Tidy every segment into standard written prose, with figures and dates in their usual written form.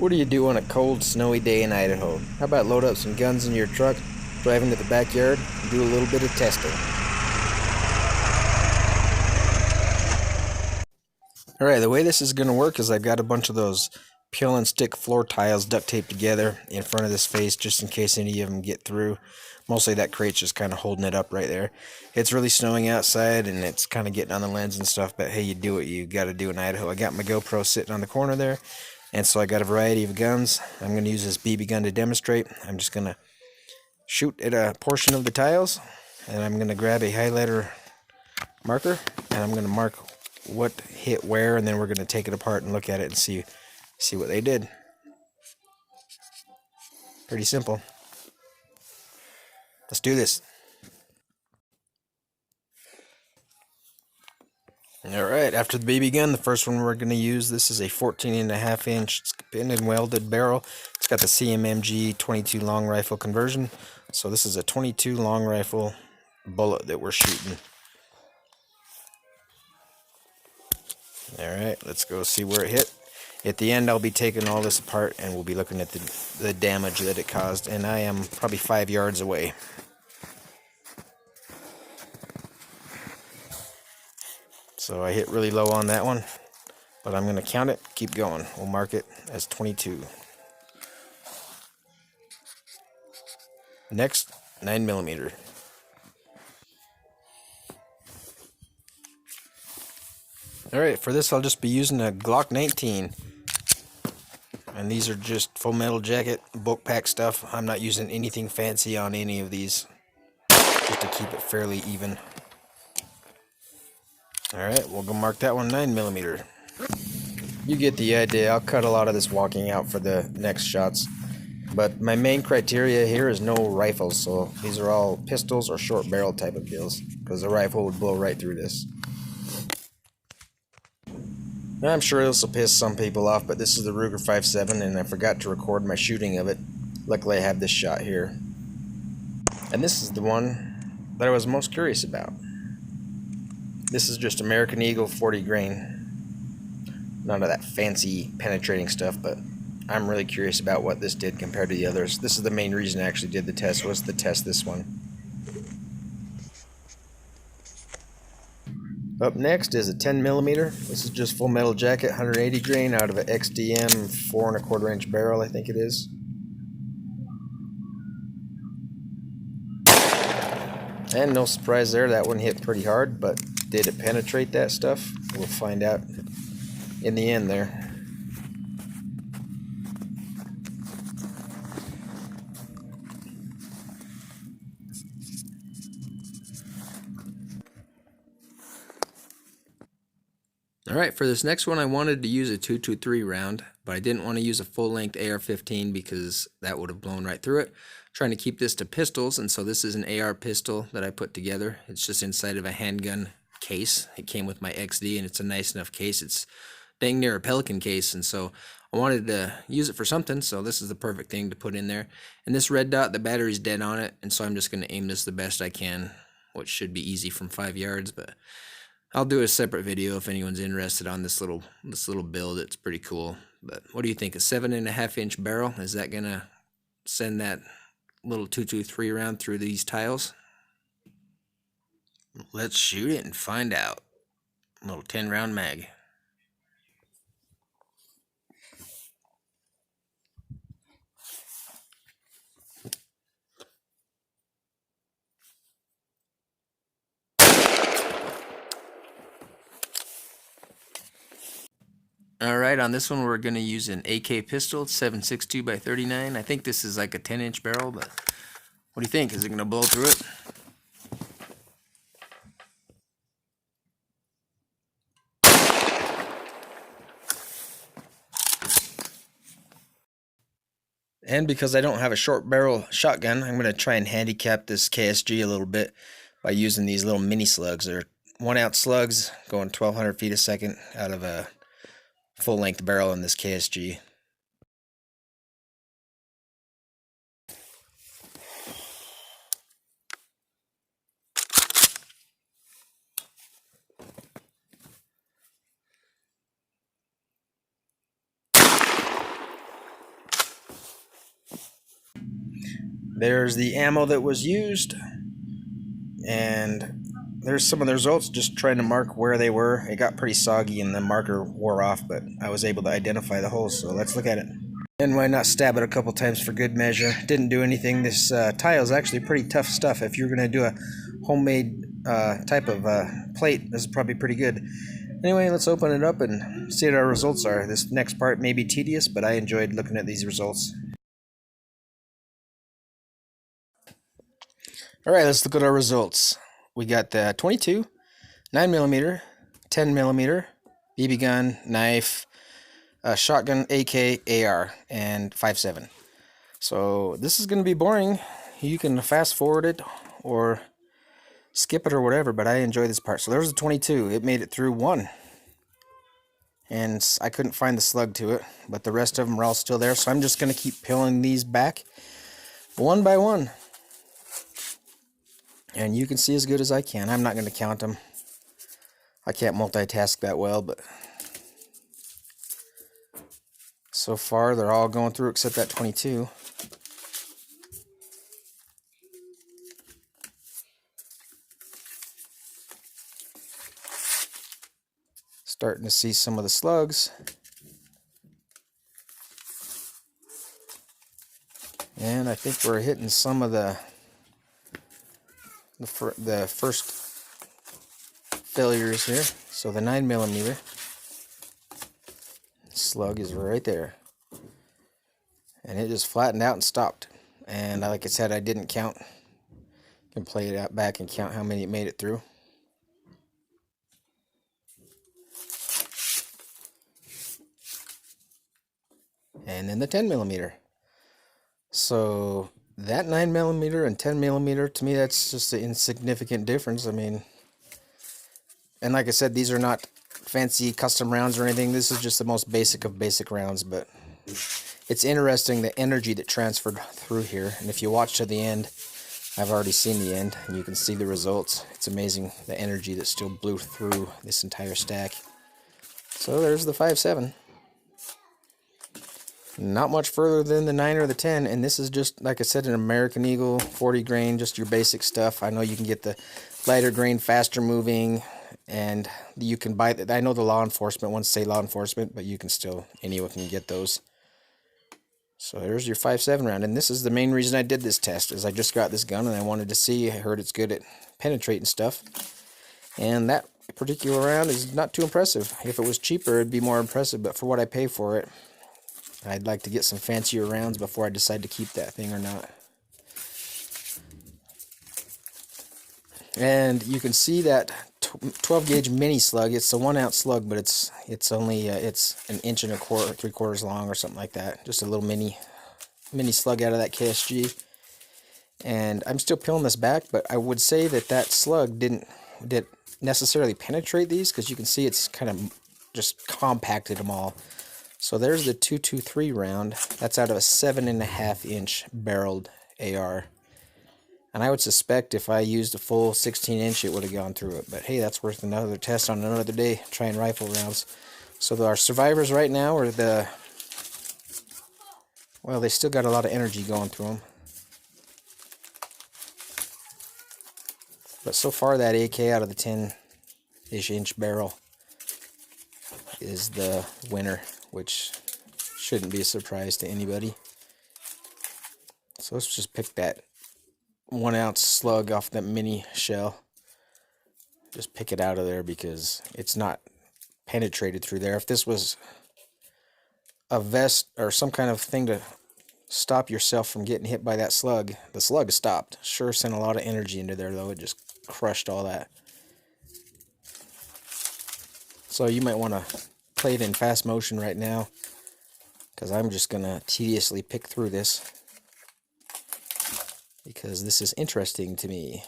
What do you do on a cold, snowy day in Idaho? How about load up some guns in your truck, drive into the backyard, and do a little bit of testing? Alright, the way this is going to work is I've got a bunch of those peel and stick floor tiles duct taped together in front of this face just in case any of them get through. Mostly that crate's just kind of holding it up right there. It's really snowing outside and it's kind of getting on the lens and stuff, but hey, you do what you got to do in Idaho. I got my GoPro sitting on the corner there, and so I got a variety of guns. I'm going to use this BB gun to demonstrate. I'm just going to shoot at a portion of the tiles, and I'm going to grab a highlighter marker, and I'm going to mark what hit where, and then we're going to take it apart and look at it and see what they did. Pretty simple. Let's do this. Alright, after the BB gun, the first one we're going to use, this is a 14.5-inch spin and welded barrel. It's got the CMMG 22 long rifle conversion. So this is a 22 long rifle bullet that we're shooting. Alright, let's go see where it hit. At the end, I'll be taking all this apart and we'll be looking at the damage that it caused. And I am probably 5 yards away. So I hit really low on that one, but I'm going to count it, keep going. We'll mark it as 22. Next, 9mm. Alright, for this I'll just be using a Glock 19. And these are just full metal jacket, bulk pack stuff. I'm not using anything fancy on any of these, just to keep it fairly even. Alright, we'll go mark that one 9mm. You get the idea. I'll cut a lot of this walking out for the next shots. But my main criteria here is no rifles, so these are all pistols or short barrel type of deals, because the rifle would blow right through this. I'm sure this will piss some people off, but this is the Ruger 5.7 and I forgot to record my shooting of it. Luckily I have this shot here. And this is the one that I was most curious about. This is just American Eagle 40 grain. None of that fancy penetrating stuff, but I'm really curious about what this did compared to the others. This is the main reason I actually did the test, was to test this one. Up next is a 10mm. This is just full metal jacket, 180 grain out of an XDM 4¼ inch barrel, I think it is. And no surprise there, that one hit pretty hard, but did it penetrate that stuff? We'll find out in the end there. Alright, for this next one I wanted to use a 223 round, but I didn't want to use a full-length AR-15 because that would have blown right through it. Trying to keep this to pistols, and so this is an AR pistol that I put together. It's just inside of a handgun case. It came with my XD, and it's a nice enough case. It's dang near a Pelican case, and so I wanted to use it for something, so this is the perfect thing to put in there. And this red dot, the battery's dead on it, and so I'm just going to aim this the best I can, which should be easy from 5 yards, but I'll do a separate video if anyone's interested on this little build. It's pretty cool. But what do you think? A 7.5-inch barrel, is that gonna send that little 223 round through these tiles? Let's shoot it and find out. A little 10-round mag. Alright, on this one we're going to use an AK pistol, 7.62 by 39. I think this is like a 10-inch barrel, but what do you think? Is it going to blow through it? And because I don't have a short barrel shotgun, I'm going to try and handicap this KSG a little bit by using these little mini slugs. They're 1-ounce slugs going 1,200 feet a second out of a full-length barrel in this KSG. there's the ammo that was used, and there's some of the results, just trying to mark where they were. It got pretty soggy and the marker wore off, but I was able to identify the holes, so let's look at it. And why not stab it a couple times for good measure? Didn't do anything. This tile is actually pretty tough stuff. If you're going to do a homemade type of plate, this is probably pretty good. Anyway, let's open it up and see what our results are. This next part may be tedious, but I enjoyed looking at these results. Alright, let's look at our results. We got the 22, 9mm, 10mm, BB gun, knife, shotgun, AK, AR, and 5.7. So this is going to be boring. You can fast forward it or skip it or whatever, but I enjoy this part. So there's the 22. It made it through one. And I couldn't find the slug to it, but the rest of them are all still there. So I'm just going to keep peeling these back one by one. And you can see as good as I can. I'm not going to count them. I can't multitask that well, but so far they're all going through except that 22. Starting to see some of the slugs. And I think we're hitting some of the first failures here. So the 9mm slug is right there, and it just flattened out and stopped. And like I said, I didn't count. You can play it out back and count how many it made it through. And then the 10mm. So that 9mm and 10mm, to me, that's just an insignificant difference. I mean, and like I said, these are not fancy custom rounds or anything. This is just the most basic of basic rounds, but it's interesting the energy that transferred through here. And if you watch to the end, I've already seen the end, and you can see the results. It's amazing the energy that still blew through this entire stack. So there's the 5.7. Not much further than the 9 or the 10, and this is just, like I said, an American Eagle, 40 grain, just your basic stuff. I know you can get the lighter grain, faster moving, and you can buy that. I know the law enforcement ones say law enforcement, but you can still, anyone can get those. So there's your 5.7 round, and this is the main reason I did this test, is I just got this gun and I wanted to see. I heard it's good at penetrating stuff, and that particular round is not too impressive. If it was cheaper, it'd be more impressive, but for what I pay for it, I'd like to get some fancier rounds before I decide to keep that thing or not. And you can see that 12 gauge mini slug. It's a 1 ounce slug, but it's only it's 1 1/4 inches, 3/4 long or something like that. Just a little mini slug out of that KSG. And I'm still peeling this back, but I would say that slug didn't necessarily penetrate these, because you can see it's kind of just compacted them all. So there's the 223 round. That's out of a 7.5 inch barreled AR. And I would suspect if I used a full 16 inch, it would have gone through it. But hey, that's worth another test on another day, trying rifle rounds. So our survivors right now are well, they still got a lot of energy going through them. But so far, that AK out of the 10-ish inch barrel is the winner, which shouldn't be a surprise to anybody. So let's just pick that 1 ounce slug off that mini shell. Just pick it out of there because it's not penetrated through there. If this was a vest or some kind of thing to stop yourself from getting hit by that slug, the slug stopped. Sure sent a lot of energy into there, though. It just crushed all that. So you might want to play it in fast motion right now, because I'm just going to tediously pick through this, because this is interesting to me.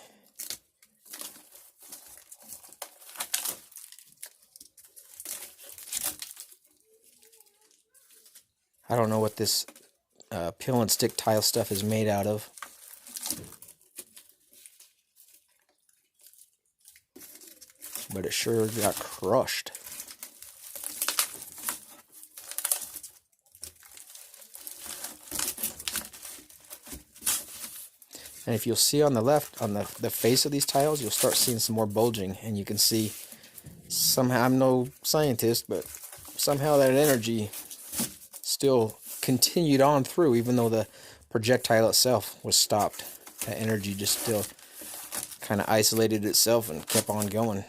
I don't know what this peel and stick tile stuff is made out of. But it sure got crushed. And if you'll see on the left, on the face of these tiles, you'll start seeing some more bulging, and you can see somehow, I'm no scientist, but somehow that energy still continued on through, even though the projectile itself was stopped. That energy just still kind of isolated itself and kept on going.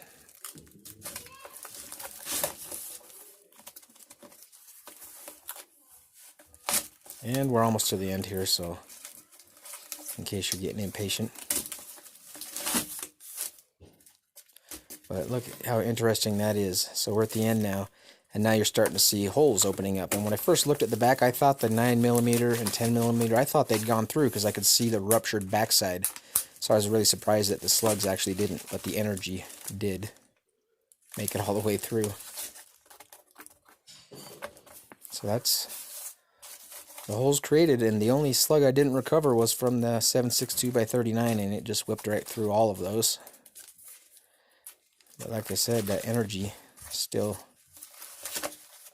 And we're almost to the end here, so in case you're getting impatient. But look at how interesting that is. So we're at the end now, and now you're starting to see holes opening up. And when I first looked at the back, I thought the 9mm and 10mm, I thought they'd gone through because I could see the ruptured backside. So I was really surprised that the slugs actually didn't, but the energy did make it all the way through. So that's the holes created, and the only slug I didn't recover was from the 7.62x39, and it just whipped right through all of those. But like I said, that energy still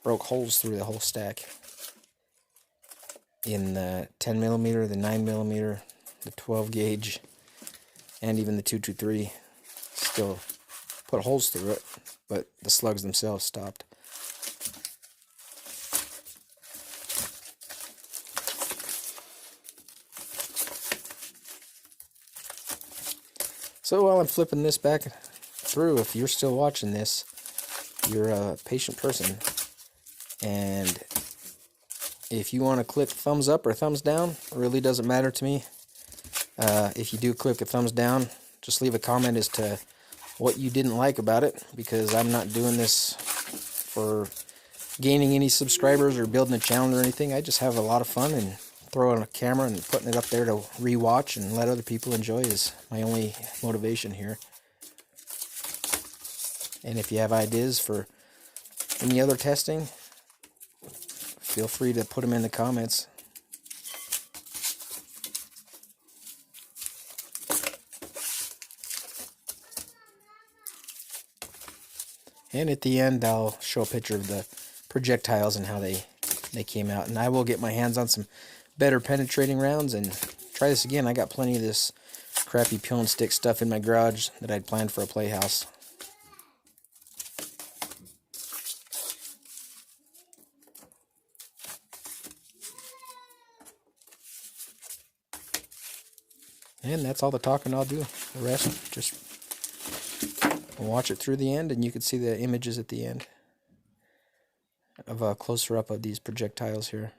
broke holes through the whole stack. In the 10mm, the 9mm, the 12 gauge, and even the 223 still put holes through it, but the slugs themselves stopped. So while I'm flipping this back through, if you're still watching this, you're a patient person, and if you want to click thumbs up or thumbs down, it really doesn't matter to me. If you do click a thumbs down, just leave a comment as to what you didn't like about it, because I'm not doing this for gaining any subscribers or building a channel or anything. I just have a lot of fun, and throwing a camera and putting it up there to rewatch and let other people enjoy is my only motivation here. And if you have ideas for any other testing, feel free to put them in the comments. And at the end, I'll show a picture of the projectiles and how they came out. And I will get my hands on some better penetrating rounds and try this again. I got plenty of this crappy peel and stick stuff in my garage that I'd planned for a playhouse. And that's all the talking I'll do. The rest, just watch it through the end, and you can see the images at the end of a closer up of these projectiles here.